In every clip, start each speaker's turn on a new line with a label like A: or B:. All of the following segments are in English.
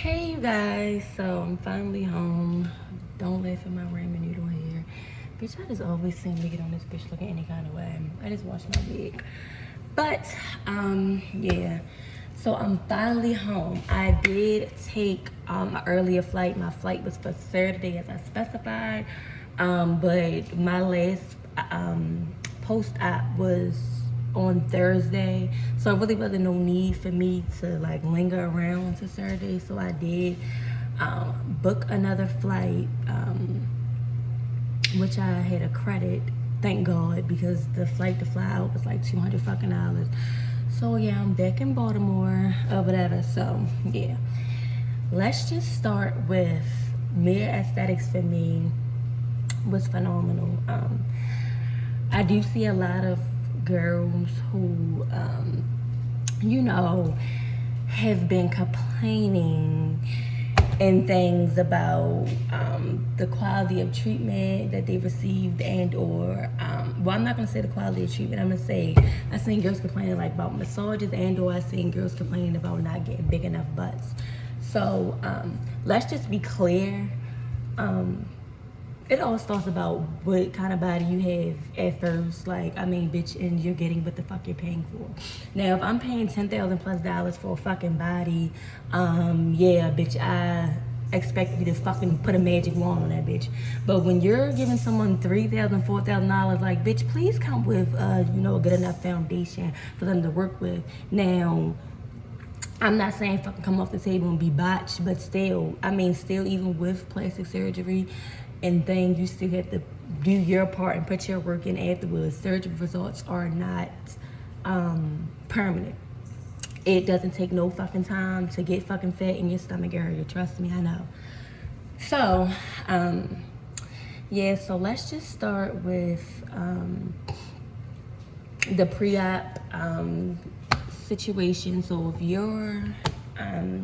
A: Hey you guys, so I'm finally home. Don't laugh at my ramen noodle hair. Bitch, I just always seem to get on this bitch looking any kind of way. I just washed my wig. But, yeah. So I'm finally home. I did take an earlier flight. My flight was for Saturday as I specified. But my last post-op was on Thursday, so it really wasn't no need for me to like linger around to Saturday. So I did book another flight, which I had a credit, thank God, because the flight to fly out was like $200 fucking dollars. So yeah, I'm back in Baltimore or whatever. So yeah, let's just start with mere aesthetics. For me was phenomenal. I do see a lot of girls who, have been complaining and things about the quality of treatment that they received and/or, well, I'm not gonna say the quality of treatment. I'm gonna say I seen girls complaining like about massages and/or I seen girls complaining about not getting big enough butts. So let's just be clear. It all starts about what kind of body you have at first. Like, I mean, bitch, and you're getting what the fuck you're paying for. Now, if I'm paying $10,000+ for a fucking body, yeah, bitch, I expect you to fucking put a magic wand on that bitch. But when you're giving someone $3,000, $4,000, like, bitch, please come with, a good enough foundation for them to work with. Now, I'm not saying fucking come off the table and be botched, but still, even with plastic surgery and things, you still have to do your part and put your work in afterwards. Surgery results are not permanent. It doesn't take no fucking time to get fucking fat in your stomach area. Trust me, I know. So, yeah, so let's just start with the pre-op situation. So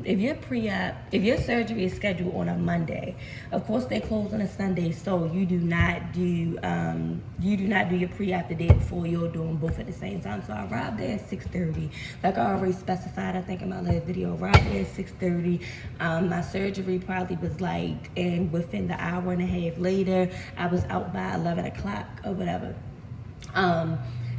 A: if your surgery is scheduled on a Monday, of course they close on a Sunday, so you do not do your pre-op the day before. You're doing both at the same time. So I arrived there at 6:30, like I already specified, I think in my last video. Arrived there at 6:30. My surgery probably was like, and within the hour and a half later, I was out by 11 o'clock or whatever.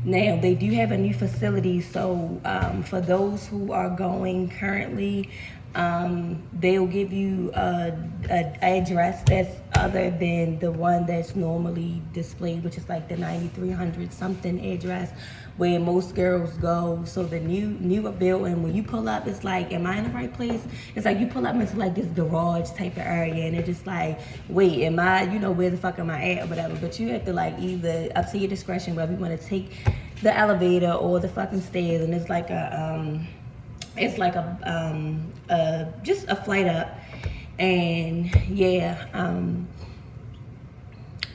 A: Now, they do have a new facility, so for those who are going currently, they'll give you an address that's other than the one that's normally displayed, which is like the 9300 something address where most girls go. So the newer building, when you pull up, it's like, am I in the right place? It's like you pull up into like this garage type of area, and it's just like, wait, am I, where the fuck am I at or whatever? But you have to like either, up to your discretion, whether you want to take the elevator or the fucking stairs, and it's like just a flight up. And yeah,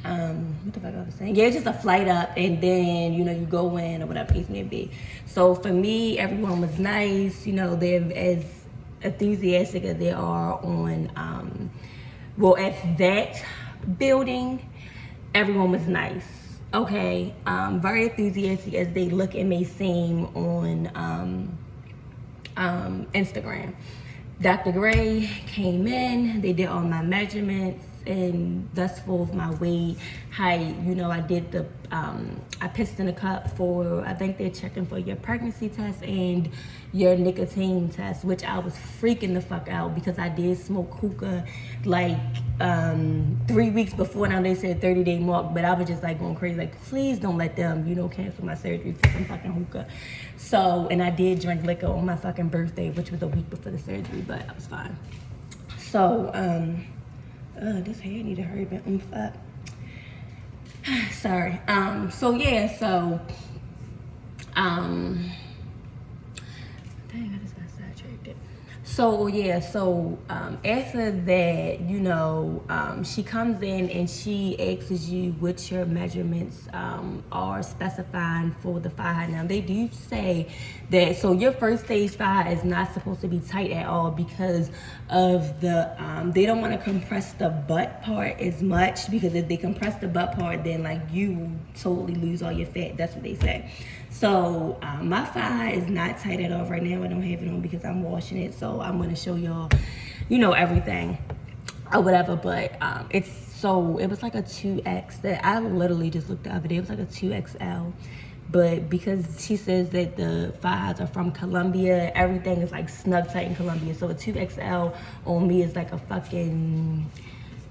A: what the fuck I was saying? Yeah, it's just a flight up, and then you go in or whatever case may be. So for me, everyone was nice. They're as enthusiastic as they are on at that building. Everyone was nice. Okay, very enthusiastic as they look and may seem on Instagram. Dr. Gray came in, they did all my measurements and thus forth, my weight, height. I did the I pissed in a cup for, I think they're checking for your pregnancy test and your nicotine test, which I was freaking the fuck out because I did smoke hookah like 3 weeks before. Now they said 30-day mark, but I was just like going crazy, like, please don't let them cancel my surgery for some fucking hookah. So, and I did drink liquor on my fucking birthday, which was a week before the surgery, but I was fine. So this hair need to hurry up. Sorry. So yeah, so dang, I just got sidetracked. So yeah, so after that, she comes in and she asks you what your measurements are specifying for the thigh. Now they do say that, so your first stage thigh is not supposed to be tight at all because of the they don't want to compress the butt part as much, because if they compress the butt part, then like you totally lose all your fat. That's what they say. So my thigh is not tight at all right now. I don't have it on because I'm washing it. So I'm gonna show y'all, you know, everything or whatever. But it was like a 2X that I literally just looked the other day. It was like a 2XL. But because she says that the thighs are from Colombia, everything is like snug tight in Colombia. So a 2XL on me is like a fucking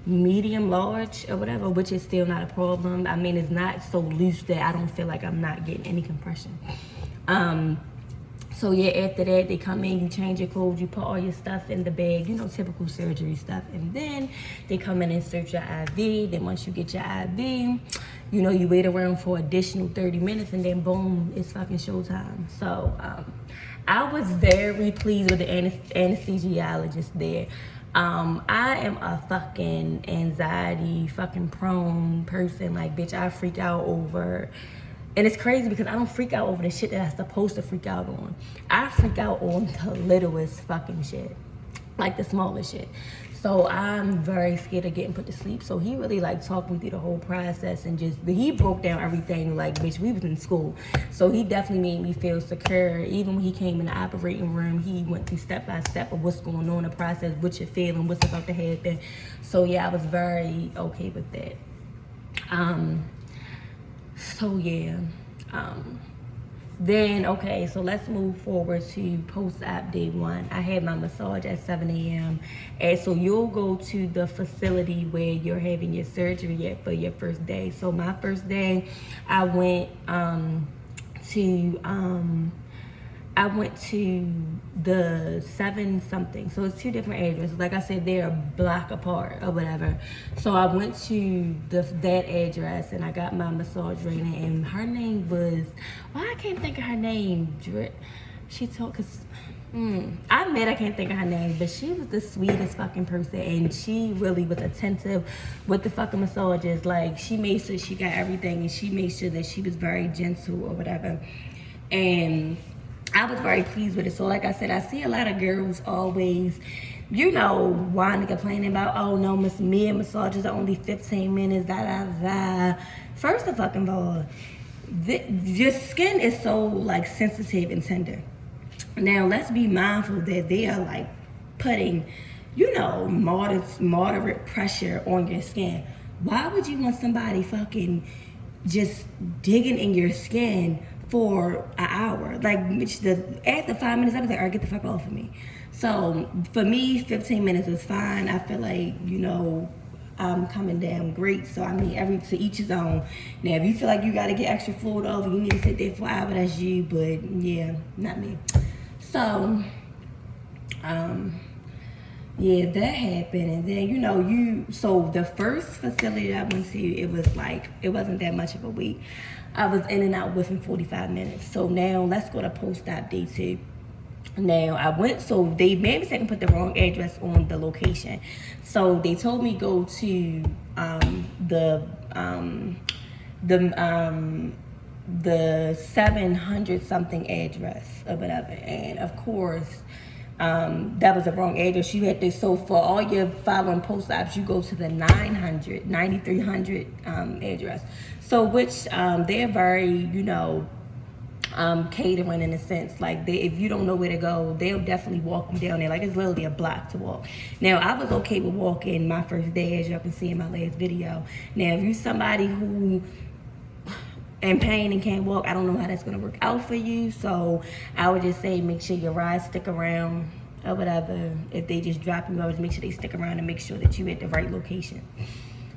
A: medium large or whatever, which is still not a problem. I mean, it's not so loose that I don't feel like I'm not getting any compression. So yeah, after that, they come in, you change your clothes, you put all your stuff in the bag, you know, typical surgery stuff. And then they come in and insert your IV. Then once you get your IV, you know, you wait around for additional 30 minutes and then boom, it's fucking showtime. So I was very pleased with the anesthesiologist there. I am a fucking anxiety, fucking prone person. Like, bitch, I freak out over, and it's crazy because I don't freak out over the shit that I'm supposed to freak out on. I freak out on the littlest fucking shit, like the smallest shit. So I'm very scared of getting put to sleep. So he really like talked me through the whole process and he broke down everything. Like, bitch, we was in school. So he definitely made me feel secure. Even when he came in the operating room, he went through step by step of what's going on in the process, what you're feeling, what's about to happen. So yeah, I was very okay with that. So yeah. Then, okay, so let's move forward to post-op day 1. I had my massage at 7 a.m. And so you'll go to the facility where you're having your surgery at for your first day. So my first day, I went to the 7 something. So it's 2 different addresses. Like I said, they're a block apart or whatever. So I went to that address and I got my massage rating, and her name was, why I can't think of her name. She told, I can't think of her name, but she was the sweetest fucking person, and she really was attentive with the fucking massages. Like, she made sure she got everything, and she made sure that she was very gentle or whatever. And I was very pleased with it. So like I said, I see a lot of girls always, you know, whining, complaining about, oh no, me and massages are only 15 minutes, da da da. First of fucking all, your skin is so like sensitive and tender. Now let's be mindful that they are like putting, you know, moderate pressure on your skin. Why would you want somebody fucking just digging in your skin for an hour? Like, after 5 minutes, I was like, all right, get the fuck off of me. So for me, 15 minutes was fine. I feel like, you know, I'm coming down great. So I mean, to each his own. Now, if you feel like you got to get extra fluid off, you need to sit there for an hour, that's you. But yeah, not me. So, yeah, that happened. And then, you know, so the first facility that I went to, it wasn't that much of a wait. I was in and out within 45 minutes. So now let's go to post-op day 2. Now so they made a mistake and put the wrong address on the location. So they told me go to the 700 something address or whatever. And of course, that was the wrong address. You had to, so for all your following post-ops, you go to the 9300 address. So which they're very, you know, catering in a sense. Like, if you don't know where to go, they'll definitely walk you down there. Like, it's literally a block to walk. Now, I was okay with walking my first day, as y'all can see in my last video. Now, if you're somebody who in pain and can't walk, I don't know how that's gonna work out for you. So I would just say make sure your rides stick around or whatever. If they just drop you, I would make sure they stick around and make sure that you're at the right location.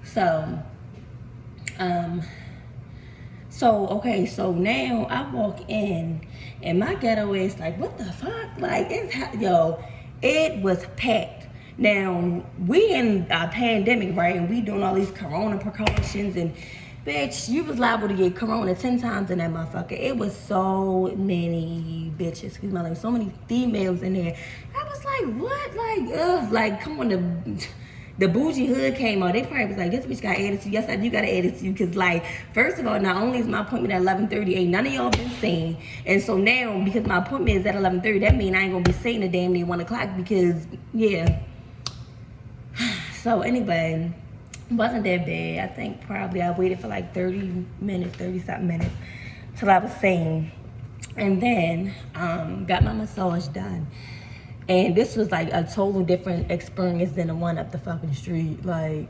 A: So okay, so now I walk in and my ghetto is like, what the fuck? Like, it was packed. Now, we in a pandemic, right? And we doing all these corona precautions, and bitch, you was liable to get corona 10 times in that motherfucker. It was so many bitches, excuse my language, so many females in there. I was like, what? Like, like, come on, the bougie hood came out. They probably was like, this bitch got attitude. Yes, I do got an attitude. Because, like, first of all, not only is my appointment at 11:30, ain't none of y'all been seen. And so now, because my appointment is at 11:30, that means I ain't going to be seen at damn near 1 o'clock because, yeah. So, anyway, wasn't that bad. I think probably I waited for like 30 something minutes till I was seen. And then got my massage done. And this was like a total different experience than the one up the fucking street. Like,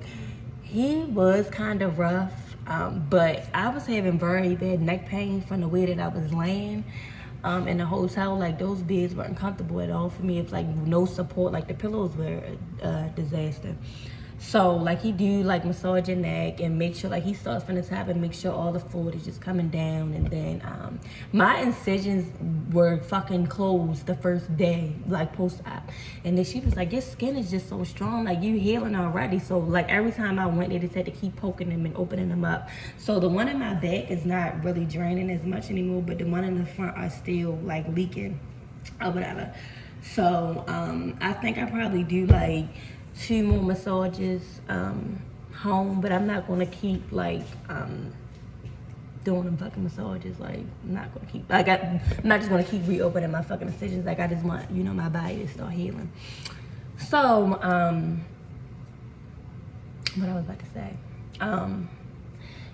A: he was kind of rough, but I was having very bad neck pain from the way that I was laying in the hotel. Like, those beds weren't comfortable at all for me. It's like no support. Like, the pillows were a disaster. So, like, he do, like, massage your neck and make sure, like, he starts from the top and make sure all the fluid is just coming down. And then my incisions were fucking closed the first day, like, post-op. And then she was like, your skin is just so strong. Like, you healing already. So, like, every time I went, they just had to keep poking them and opening them up. So, the one in my back is not really draining as much anymore, but the one in the front are still, like, leaking or whatever. So, I think I probably do, like, 2 more massages home, but I'm not gonna keep like doing them fucking massages. Like, I'm not gonna keep I'm not just gonna keep reopening my fucking incisions. Like, I just want, you know, my body to start healing. So what I was about to say,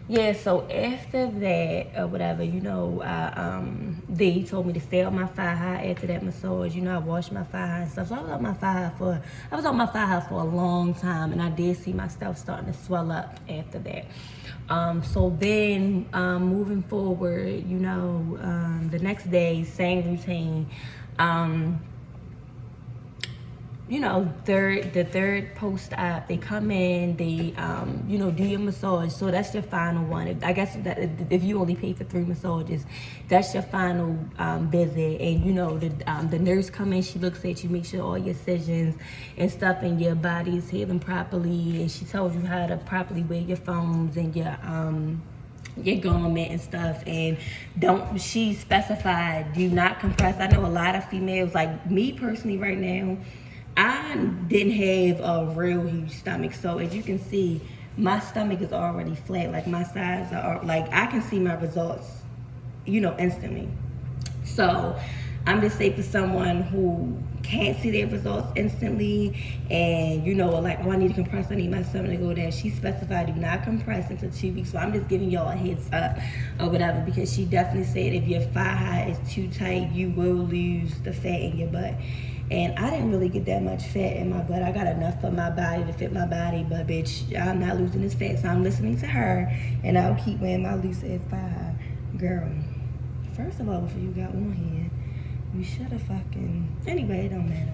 A: yeah, so after that or whatever, you know, they told me to stay on my thigh high after that massage. You know, I washed my thigh high and stuff. So I was on my thigh high for a long time, and I did see my stuff starting to swell up after that. So then moving forward, you know, the next day, same routine. You know, the third post-op, they come in, they, you know, do your massage. So that's your final one. I guess that if you only pay for 3 massages, that's your final visit. And, you know, the nurse come in, she looks at you, make sure all your incisions and stuff in your body is healing properly. And she tells you how to properly wear your foams and your garment and stuff. And she specified, do not compress. I know a lot of females, like me personally right now, I didn't have a real huge stomach, so as you can see, my stomach is already flat. Like, my sides are, like, I can see my results, you know, instantly. So I'm just saying, for someone who can't see their results instantly and, you know, like, oh, I need to compress, I need my stomach to go down. She specified do not compress until 2 weeks. So I'm just giving y'all a heads up or whatever, because she definitely said if your thigh high is too tight, you will lose the fat in your butt. And I didn't really get that much fat in my butt. I got enough for my body to fit my body, but bitch, I'm not losing this fat. So I'm listening to her, and I'll keep wearing my loose ass thigh high. Girl, first of all, before you got on here, you should have fucking, anyway, it don't matter.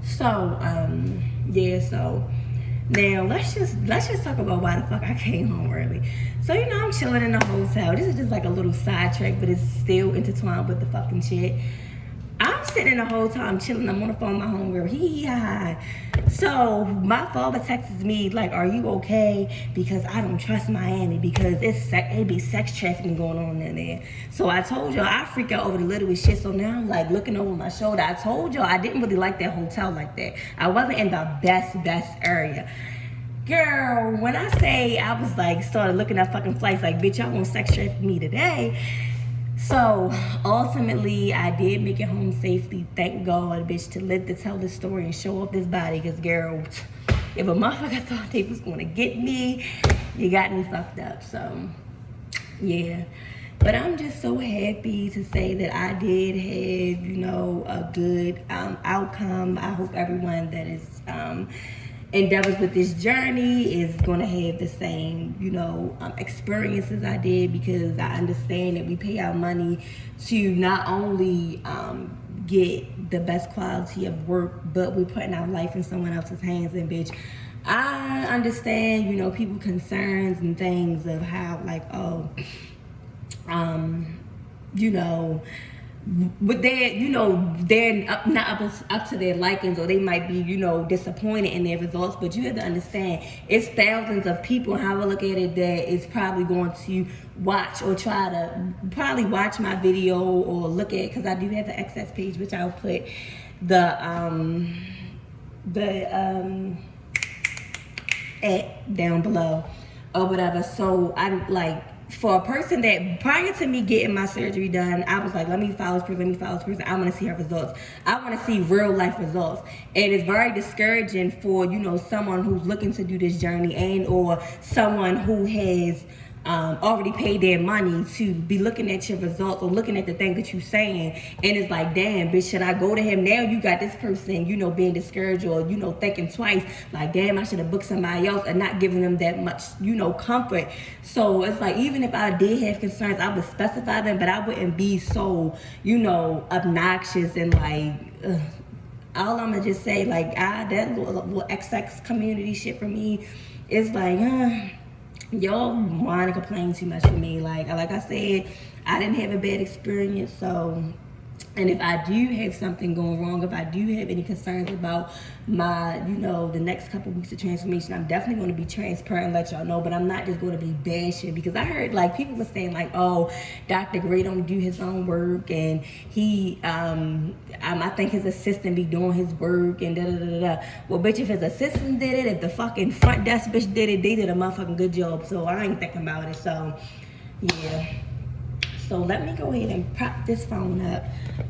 A: So, yeah, so now let's just talk about why the fuck I came home early. So, you know, I'm chilling in the hotel. This is just like a little sidetrack, but it's still intertwined with the fucking shit. I'm sitting in the whole time chilling. I'm on the phone with my homegirl. Hi. So my father texts me like, "Are you okay?" Because I don't trust Miami because it be sex trafficking going on in there. So I told y'all I freak out over the littlest shit. So now I'm like looking over my shoulder. I told y'all I didn't really like that hotel like that. I wasn't in the best area. Girl, when I say I was like started looking at fucking flights like, bitch, y'all won't sex traffic me today. So ultimately, I did make it home safely. Thank God, bitch, to live to tell this story and show off this body. Because, girl, if a motherfucker thought they was going to get me, you got me fucked up. So, yeah. But I'm just so happy to say that I did have, you know, a good outcome. I hope everyone that is endeavors with this journey is going to have the same, you know, experiences I did, because I understand that we pay our money to not only get the best quality of work, but we're putting our life in someone else's hands. And bitch, I understand, you know, people concerns and things of how like, oh, you know, but they're, you know, they're not up to their likings, or they might be, you know, disappointed in their results. But you have to understand, it's thousands of people, how I look at it, that is probably going to watch or try to probably watch my video or look at, because I do have the access page, which I'll put the at down below or whatever. So I'm like, for a person that prior to me getting my surgery done, I was like, let me follow this person. I want to see her results. I want to see real life results. And it's very discouraging for, you know, someone who's looking to do this journey, and or someone who has already paid their money to be looking at your results or looking at the thing that you're saying, and it's like, damn, bitch, should I go to him now? You got this person, you know, being discouraged or, you know, thinking twice, like, damn, I should have booked somebody else, and not giving them that much, you know, comfort. So it's like, even if I did have concerns, I would specify them, but I wouldn't be so, you know, obnoxious and like, all I'm gonna just say, like, that little XX community shit for me is like, y'all want to complain too much for me. Like I said, I didn't have a bad experience, so. And if I do have something going wrong, if I do have any concerns about my, you know, the next couple weeks of transformation, I'm definitely going to be transparent and let y'all know. But I'm not just going to be bashing, because I heard like people were saying like, oh, Dr. Gray don't do his own work, and he, I think his assistant be doing his work and da da da da. Well, bitch, if his assistant did it, if the fucking front desk bitch did it, they did a motherfucking good job. So I ain't thinking about it. So yeah. So let me go ahead and prop this phone up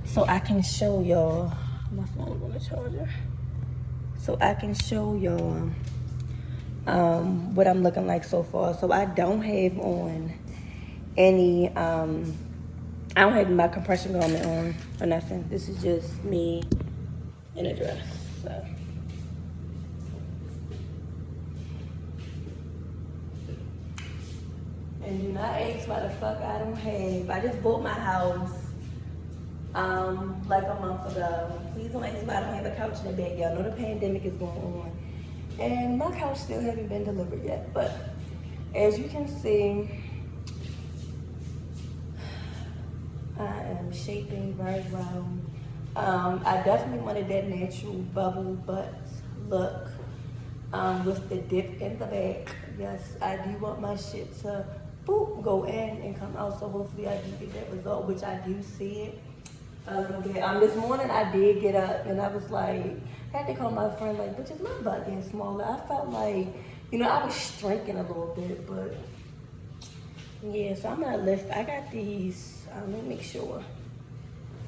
A: so I can show y'all. My phone's on the charger. So I can show y'all what I'm looking like so far. So I don't have on any, I don't have my compression garment on or nothing. This is just me in a dress, so. And do not ask why the fuck I don't have. I just bought my house like a month ago. Please don't ask why I don't have a couch in the bed. Y'all know the pandemic is going on. And my couch still hasn't been delivered yet. But as you can see, I am shaping very well. I definitely wanted that natural bubble butt look with the dip in the back. Yes, I do want my shit to boop, go in and come out. So hopefully I do get that result, which I do see it. This morning I did get up and I was like, I had to call my friend like, bitch, is my butt getting smaller? I felt like, you know, I was shrinking a little bit, but yeah, so I'm gonna lift. I got these, let me make sure.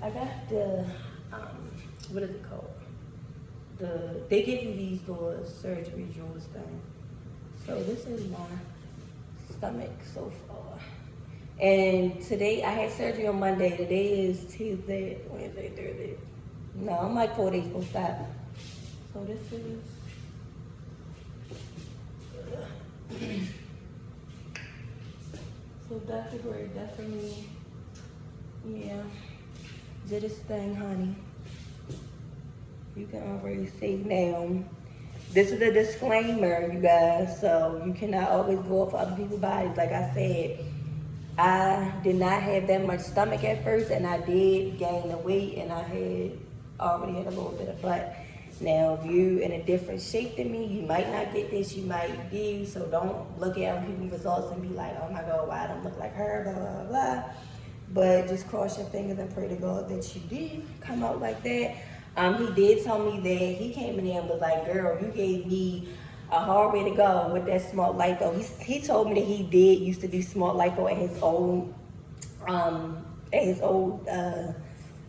A: I got the, what is it called? They give you these little surgery drawers thing. So this is my stomach so far. And today, I had surgery on Monday. Today is Tuesday, Wednesday, Thursday. No, I'm like 4 days post op. So this is, so Dr. Gray definitely, yeah, did his thing, honey. You can already see now. This is a disclaimer, you guys, so you cannot always go off other people's bodies. Like I said, I did not have that much stomach at first, and I did gain the weight, and I already had a little bit of butt. Now, if you in a different shape than me, you might not get this, you might do, so don't look at other people's results and be like, oh my God, why I don't look like her, blah, blah, blah. But just cross your fingers and pray to God that you did come out like that. He did tell me that he came in there and was like, girl, you gave me a hard way to go with that smart lipo. He told me that he did used to do smart lipo at his old,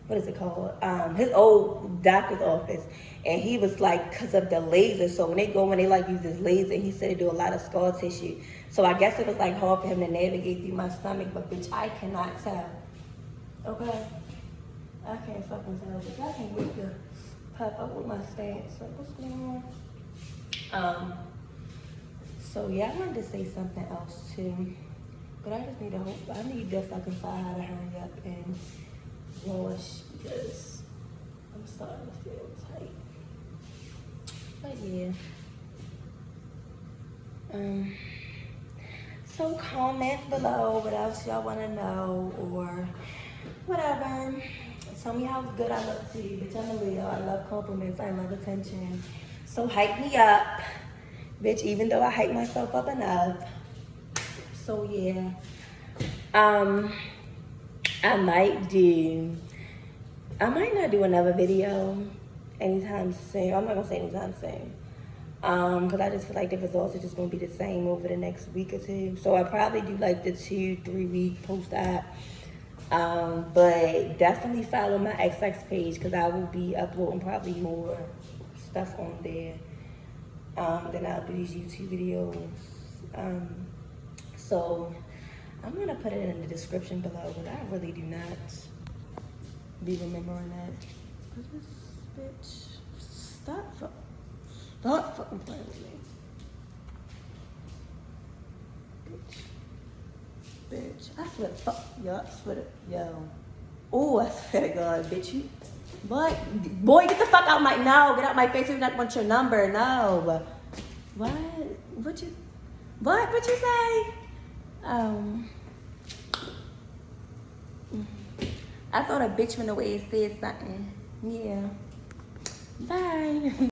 A: what is it called? His old doctor's office. And he was like, because of the laser. So when they like use this laser, he said it do a lot of scar tissue. So I guess it was like hard for him to navigate through my stomach, but bitch, I cannot tell. Okay? I can't fucking tell, bitch. I can't wait to pop up with my stance. Like, what's going on? So yeah, I wanted to say something else too. But I just need to hope, I need to fucking find how to hurry up and wash, because I'm starting to feel tight. But yeah. So comment below what else y'all want to know or whatever. Tell me how good I look to you. Bitch, I'm a Leo. I love compliments. I love attention. So hype me up, bitch, even though I hype myself up enough. So yeah. I might not do another video anytime soon. I'm not gonna say anytime soon. Because I just feel like the results are just gonna be the same over the next week or two. So I probably do like the 2-3 week post-op. But definitely follow my XX page, because I will be uploading probably more stuff on there than I'll do these YouTube videos. So I'm gonna put it in the description below, but I really do not be remembering that. But this bitch, stop fucking playing with me. Bitch, I swear to fuck, yo, I swear to, yo. Oh, I swear to God, bitch, you, what? Boy, get the fuck out my, no, get out my face, if you not want your number, no. What? What you say? I thought a bitch went away and said something. Yeah. Bye.